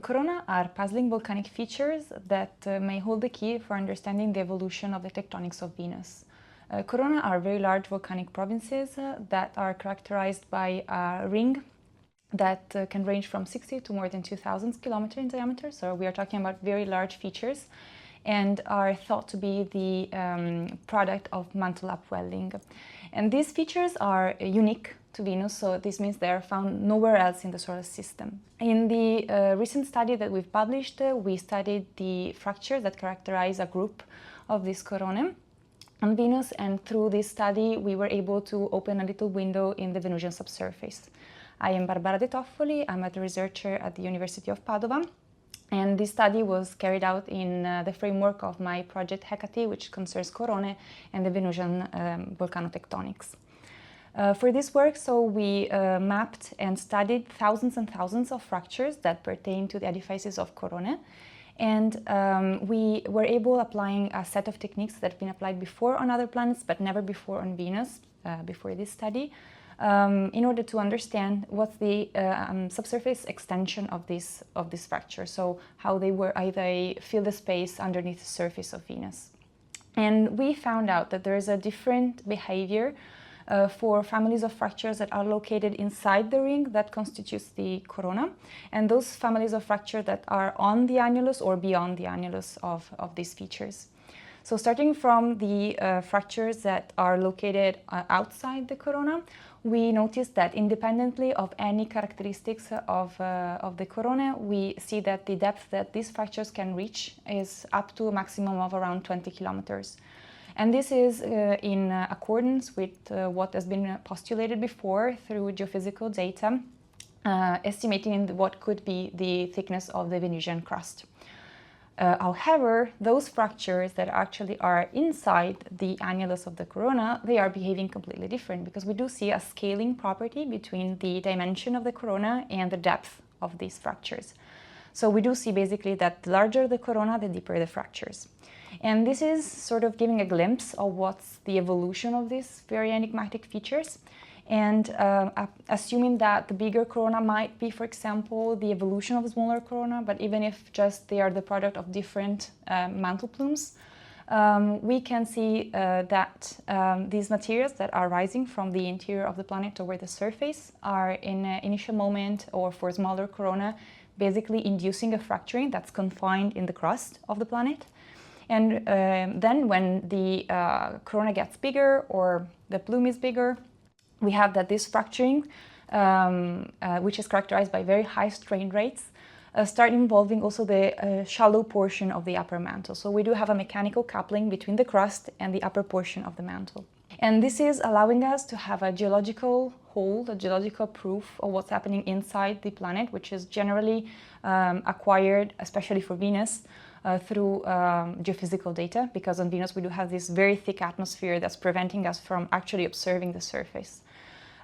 corona are puzzling volcanic features that may hold the key for understanding the evolution of the tectonics of Venus. Corona are very large volcanic provinces that are characterized by a ring that can range from 60 to more than 2,000 kilometers in diameter. So we are talking about very large features and are thought to be the product of mantle upwelling. And these features are unique to Venus, so this means they are found nowhere else in the solar system. In the recent study that we've published, we studied the fractures that characterize a group of these coronae on Venus, and through this study we were able to open a little window in the Venusian subsurface. I am Barbara De Toffoli, I'm a researcher at the University of Padova, and this study was carried out in the framework of my project Hecate, which concerns coronae and the Venusian volcanotectonics. For this work, we mapped and studied thousands and thousands of fractures that pertain to the edifices of coronae, and we were able, applying a set of techniques that have been applied before on other planets but never before on Venus, before this study, in order to understand what's the subsurface extension of this fracture, so how they fill the space underneath the surface of Venus. And we found out that there is a different behavior for families of fractures that are located inside the ring that constitutes the corona, and those families of fracture that are on the annulus or beyond the annulus of these features. So starting from the fractures that are located outside the corona, we noticed that independently of any characteristics of the corona, we see that the depth that these fractures can reach is up to a maximum of around 20 kilometers. And this is in accordance with what has been postulated before through geophysical data, estimating what could be the thickness of the Venusian crust. However, those fractures that actually are inside the annulus of the corona, they are behaving completely different, because we do see a scaling property between the dimension of the corona and the depth of these fractures. So we do see basically that the larger the corona, the deeper the fractures. And this is sort of giving a glimpse of what's the evolution of these very enigmatic features. And assuming that the bigger corona might be, for example, the evolution of a smaller corona, but even if just they are the product of different mantle plumes, we can see that these materials that are rising from the interior of the planet toward the surface are in an initial moment, or for smaller corona, basically inducing a fracturing that's confined in the crust of the planet. And then when the corona gets bigger or the plume is bigger, we have that this fracturing, which is characterized by very high strain rates, start involving also the shallow portion of the upper mantle. So we do have a mechanical coupling between the crust and the upper portion of the mantle. And this is allowing us to have a geological hold, a geological proof of what's happening inside the planet, which is generally acquired, especially for Venus, through geophysical data, because on Venus we do have this very thick atmosphere that's preventing us from actually observing the surface.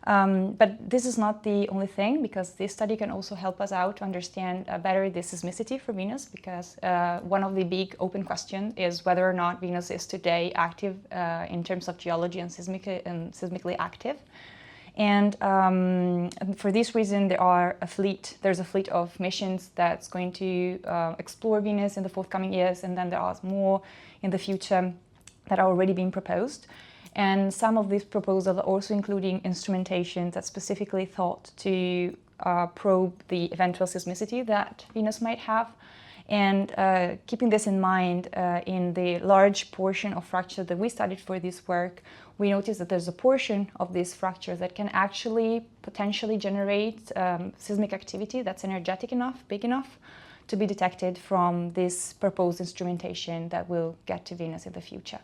But this is not the only thing, because this study can also help us out to understand better the seismicity for Venus, because one of the big open questions is whether or not Venus is today active in terms of geology and seismically active. And for this reason, there's a fleet of missions that's going to explore Venus in the forthcoming years, and then there are more in the future that are already being proposed. And some of these proposals are also including instrumentation that's specifically thought to probe the eventual seismicity that Venus might have. And keeping this in mind, in the large portion of fracture that we studied for this work, we noticed that there's a portion of these fractures that can actually potentially generate seismic activity that's energetic enough, big enough, to be detected from this proposed instrumentation that will get to Venus in the future.